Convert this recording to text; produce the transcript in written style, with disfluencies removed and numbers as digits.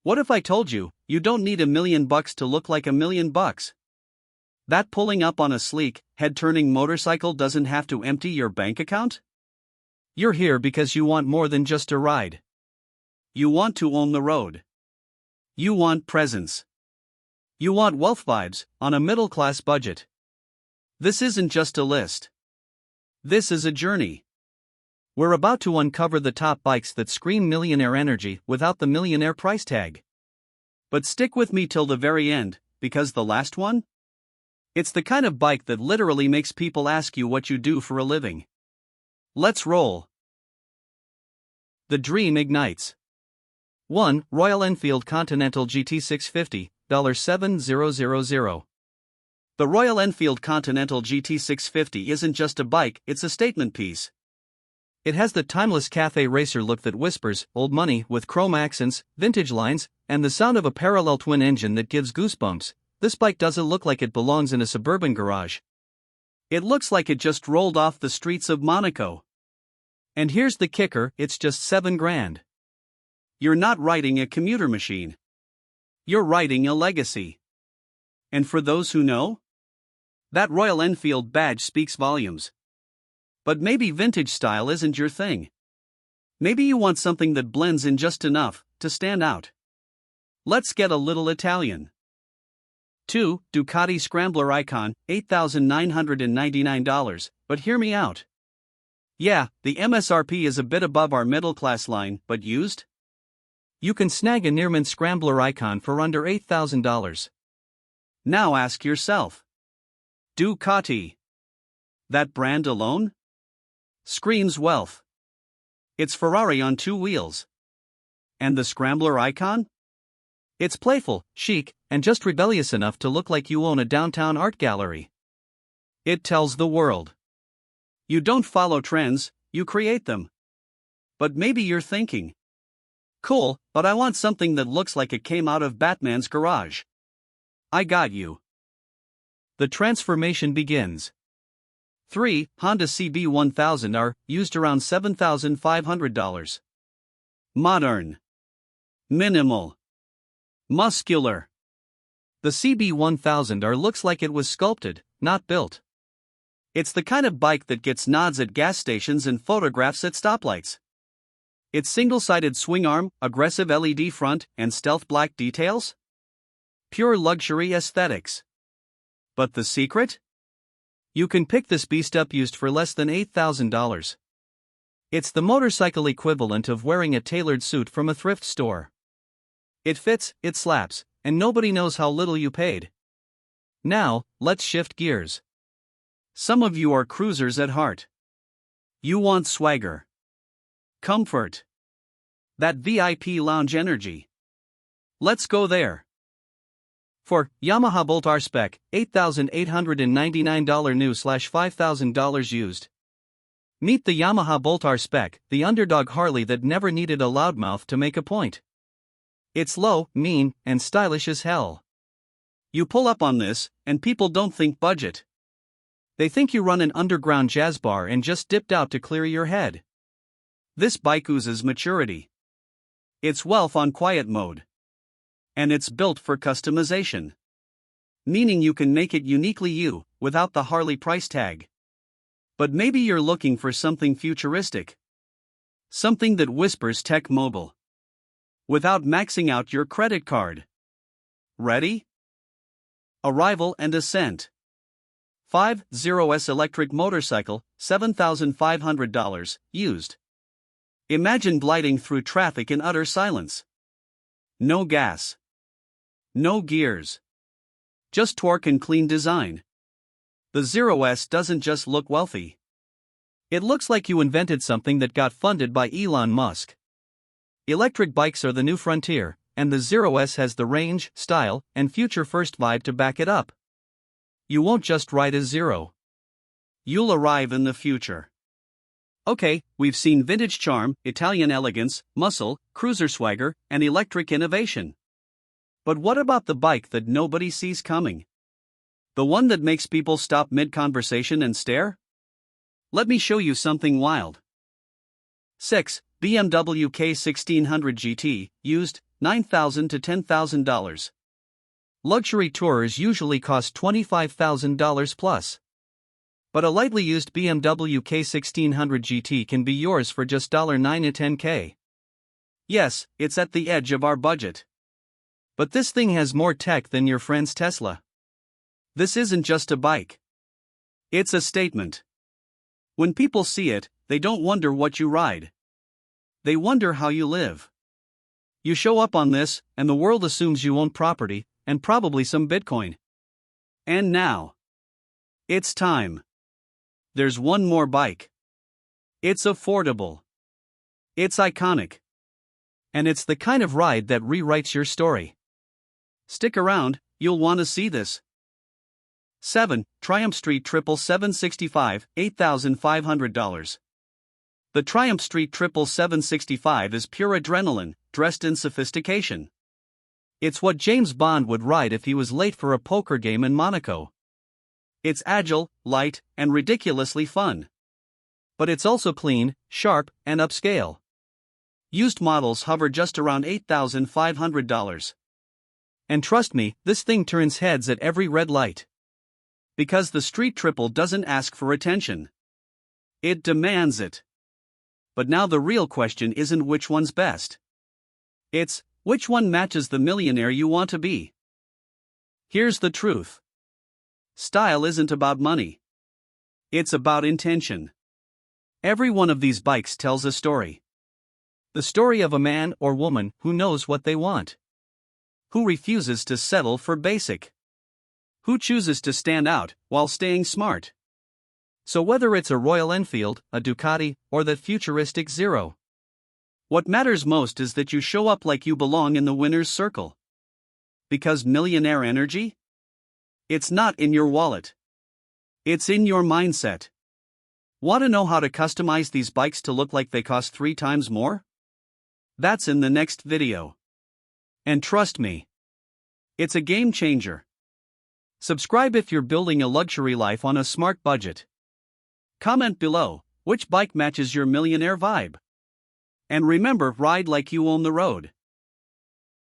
What if I told you, you don't need $1 million to look like $1 million? That pulling up on a sleek, head-turning motorcycle doesn't have to empty your bank account? You're here because you want more than just a ride. You want to own the road. You want presence. You want wealth vibes, on a middle-class budget. This isn't just a list. This is a journey. We're about to uncover the top bikes that scream millionaire energy without the millionaire price tag. But stick with me till the very end, because the last one? It's the kind of bike that literally makes people ask you what you do for a living. Let's roll. The dream ignites. 1. Royal Enfield Continental GT650, $7,000. The Royal Enfield Continental GT650 isn't just a bike, it's a statement piece. It has the timeless café racer look that whispers old money with chrome accents, vintage lines, and the sound of a parallel twin engine that gives goosebumps. This bike doesn't look like it belongs in a suburban garage. It looks like it just rolled off the streets of Monaco. And here's the kicker, it's just $7,000. You're not riding a commuter machine. You're riding a legacy. And for those who know, that Royal Enfield badge speaks volumes. But maybe vintage style isn't your thing. Maybe you want something that blends in just enough to stand out. Let's get a little Italian. 2. Ducati Scrambler Icon, $8,999, but hear me out. Yeah, the MSRP is a bit above our middle-class line, but used? You can snag a near-mint Scrambler Icon for under $8,000. Now ask yourself. Ducati. That brand alone? Screams wealth. It's Ferrari on two wheels. And the Scrambler Icon? It's playful, chic, and just rebellious enough to look like you own a downtown art gallery. It tells the world. You don't follow trends, you create them. But maybe you're thinking, cool, but I want something that looks like it came out of Batman's garage. I got you. The transformation begins. 3. Honda CB1000R, used around $7,500. Modern. Minimal. Muscular. The CB1000R looks like it was sculpted, not built. It's the kind of bike that gets nods at gas stations and photographs at stoplights. Its single-sided swing arm, aggressive LED front, and stealth black details? Pure luxury aesthetics. But the secret? You can pick this beast up used for less than $8,000. It's the motorcycle equivalent of wearing a tailored suit from a thrift store. It fits, it slaps, and nobody knows how little you paid. Now, let's shift gears. Some of you are cruisers at heart. You want swagger. Comfort. That VIP lounge energy. Let's go there. For Yamaha Bolt R Spec, $8,899 new/$5,000 used. Meet the Yamaha Bolt R Spec, the underdog Harley that never needed a loudmouth to make a point. It's low, mean, and stylish as hell. You pull up on this, and people don't think budget. They think you run an underground jazz bar and just dipped out to clear your head. This bike oozes maturity. It's wealth on quiet mode. And it's built for customization. Meaning you can make it uniquely you, without the Harley price tag. But maybe you're looking for something futuristic. Something that whispers tech mobile. Without maxing out your credit card. Ready? Arrival and ascent. 50S electric motorcycle, $7,500, used. Imagine gliding through traffic in utter silence. No gas. No gears. Just torque and clean design. The 0S doesn't just look wealthy. It looks like you invented something that got funded by Elon Musk. Electric bikes are the new frontier, and the 0S has the range, style, and future-first vibe to back it up. You won't just ride a Zero. You'll arrive in the future. Okay, we've seen vintage charm, Italian elegance, muscle, cruiser swagger, and electric innovation. But what about the bike that nobody sees coming? The one that makes people stop mid-conversation and stare? Let me show you something wild. 6. BMW K1600 GT, used, $9,000 to $10,000. Luxury tourers usually cost $25,000 plus. But a lightly used BMW K1600 GT can be yours for just $9 to $10K. Yes, it's at the edge of our budget. But this thing has more tech than your friend's Tesla. This isn't just a bike. It's a statement. When people see it, they don't wonder what you ride. They wonder how you live. You show up on this, and the world assumes you own property, and probably some Bitcoin. And now, it's time. There's one more bike. It's affordable. It's iconic. And it's the kind of ride that rewrites your story. Stick around, you'll want to see this. 7. Triumph Street 77765, $8,500. The Triumph Street 77765 is pure adrenaline, dressed in sophistication. It's what James Bond would ride if he was late for a poker game in Monaco. It's agile, light, and ridiculously fun. But it's also clean, sharp, and upscale. Used models hover just around $8,500. And trust me, this thing turns heads at every red light. Because the Street Triple doesn't ask for attention. It demands it. But now the real question isn't which one's best. It's, which one matches the millionaire you want to be? Here's the truth. Style isn't about money. It's about intention. Every one of these bikes tells a story. The story of a man or woman who knows what they want. Who refuses to settle for basic. Who chooses to stand out while staying smart. So whether it's a Royal Enfield, a Ducati, or that futuristic Zero, what matters most is that you show up like you belong in the winner's circle. Because millionaire energy? It's not in your wallet. It's in your mindset. Want to know how to customize these bikes to look like they cost 3 times more? That's in the next video. And trust me, it's a game changer. Subscribe if you're building a luxury life on a smart budget. Comment below, which bike matches your millionaire vibe? And remember, ride like you own the road.